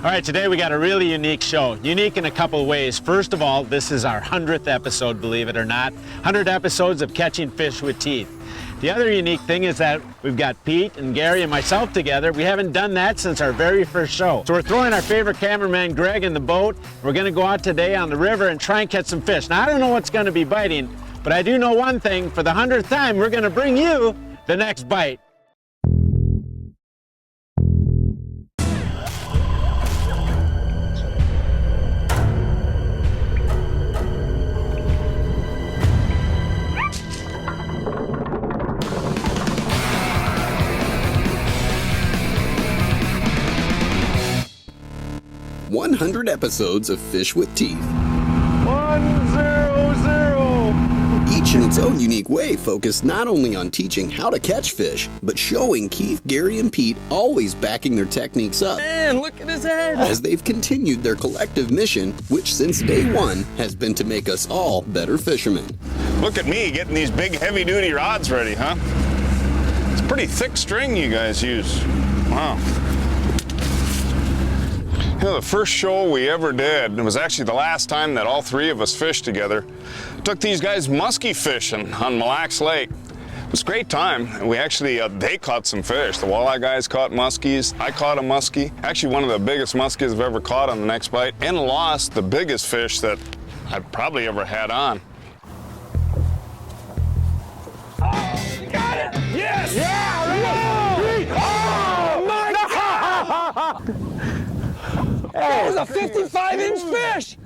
All right, today we got a really unique show. Unique in a couple of ways. First of all, this is our 100th episode, believe it or not. 100 episodes of catching fish with teeth. The other unique thing is that we've got Pete and Gary and myself together. We haven't done that since our very first show. So we're throwing our favorite cameraman, Greg, in the boat. We're gonna go out today on the river and try and catch some fish. Now, I don't know what's gonna be biting, but I do know one thing. For the 100th time, we're gonna bring you the next bite. "100 episodes of Fish with Teeth." 100! Each in its own unique way focused not only on teaching how to catch fish, but showing Keith, Gary, and Pete always backing their techniques up. Man, look at his head! As they've continued their collective mission, which since day one has been to make us all better fishermen. Look at me getting these big heavy-duty rods ready, huh? It's pretty thick string you guys use. Wow. You know, the first show we ever did, and it was actually the last time that all three of us fished together, took these guys muskie fishing on Mille Lacs Lake. It was a great time. And we actually, they caught some fish. The walleye guys caught muskies. I caught a muskie. Actually, one of the biggest muskies I've ever caught on the next bite, and lost the biggest fish that I've probably ever had on. Oh, you got it! Yes! Yeah! Oh, my God! That was a 55-inch fish!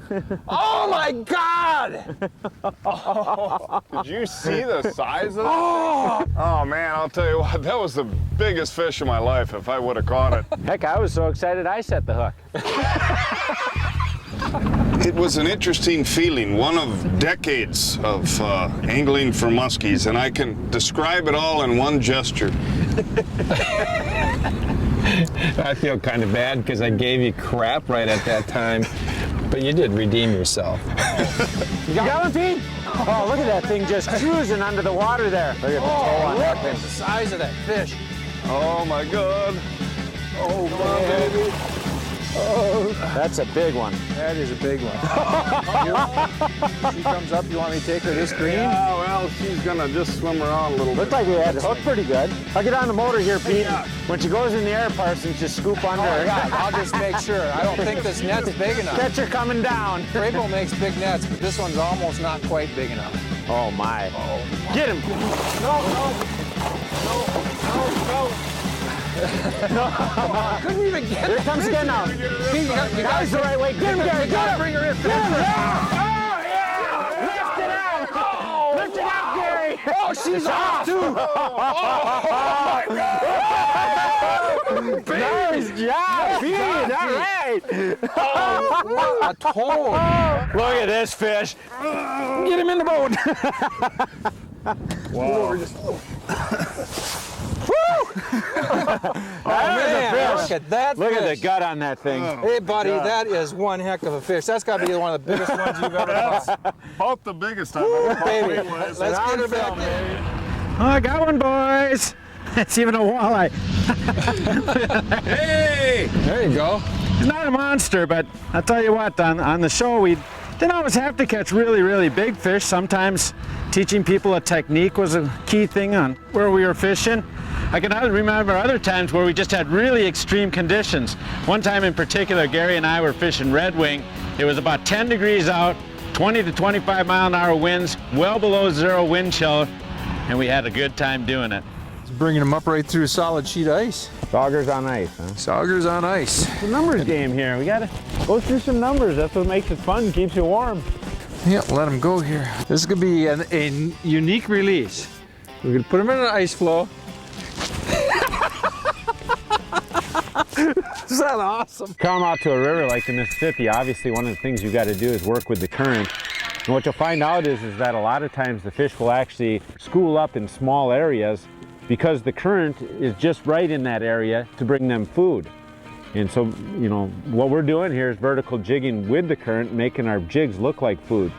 Oh my God! Did you see the size of it? Oh man, I'll tell you what, that was the biggest fish of my life if I would have caught it. Heck, I was so excited I set the hook. It was an interesting feeling, one of decades of angling for muskies, and I can describe it all in one gesture. I feel kind of bad because I gave you crap right at that time, but you did redeem yourself. You got one, Pete? Oh, look at that thing just cruising under the water there. Look at the toe on that thing. The size of that fish. Oh my God. Oh, my baby. Oh, that's a big one. That is a big one. She comes up, you want me to take her this green? Yeah, well, she's gonna just swim around a little bit. Looked like we had the hook pretty good. I'll get on the motor here, Pete. When she goes in the air, Parsons, just scoop under her. God, I'll just make sure. I don't think this net's big enough. Catch her coming down. Crable makes big nets, but this one's almost not quite big enough. Oh my. Get him. No. Couldn't even get Here comes again now. That was the right way. Get him, Gary. Get him. Bring her in. Get him. Oh, yeah. Lift it out. Lift it up, Gary. Oh, she's off too. Oh my God. Nice job, Pete. All right. What a toad. Look at this fish. Get him in the boat. Wow. Man, look at that Look fish. at the gut on that thing. Hey, buddy, that is one heck of a fish. That's got to be one of the biggest ones you've ever caught. About the biggest I've ever caught. Baby, let's get her back there. Oh, I got one, boys. It's even a walleye. Hey! There you go. It's not a monster, but I'll tell you what, on the show, we didn't always have to catch really, really big fish. Sometimes teaching people a technique was a key thing on where we were fishing. I can remember other times where we just had really extreme conditions. One time in particular, Gary and I were fishing red wing. It was about 10 degrees out, 20 to 25 mile an hour winds, well below zero wind chill, and we had a good time doing it. It's bringing them up right through solid sheet ice. Saugers on ice, huh? Saugers on ice. It's a numbers game here. We gotta go through some numbers. That's what makes it fun, keeps you warm. Yeah, let them go here. This is going to be a unique release. We're going to put them in an ice flow. Isn't that awesome? Come out to a river like the Mississippi, obviously one of the things you got to do is work with the current. And what you'll find out is that a lot of times the fish will actually school up in small areas because the current is just right in that area to bring them food. And so, you know, what we're doing here is vertical jigging with the current, making our jigs look like food.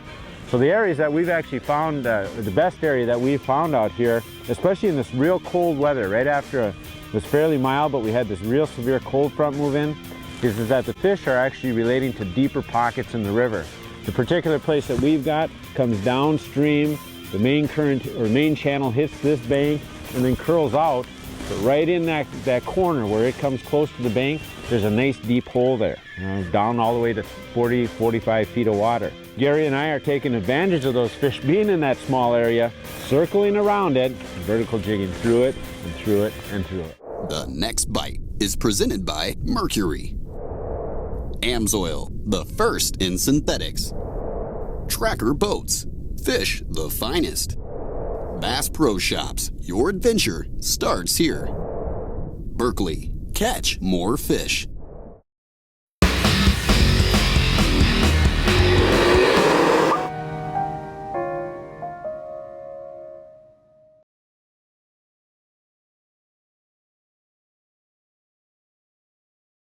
So the areas that we've actually found, the best area that we've found out here, especially in this real cold weather, right after it was fairly mild, but we had this real severe cold front move in, is that the fish are actually relating to deeper pockets in the river. The particular place that we've got comes downstream, the main current or main channel hits this bank and then curls out, but right in that corner where it comes close to the bank, there's a nice deep hole there, down all the way to 40, 45 feet of water. Gary and I are taking advantage of those fish being in that small area, circling around it, vertical jigging through it and through it and through it. The next bite is presented by Mercury, Amsoil, the first in synthetics, Tracker Boats, fish the finest, Bass Pro Shops, your adventure starts here, Berkeley, catch more fish.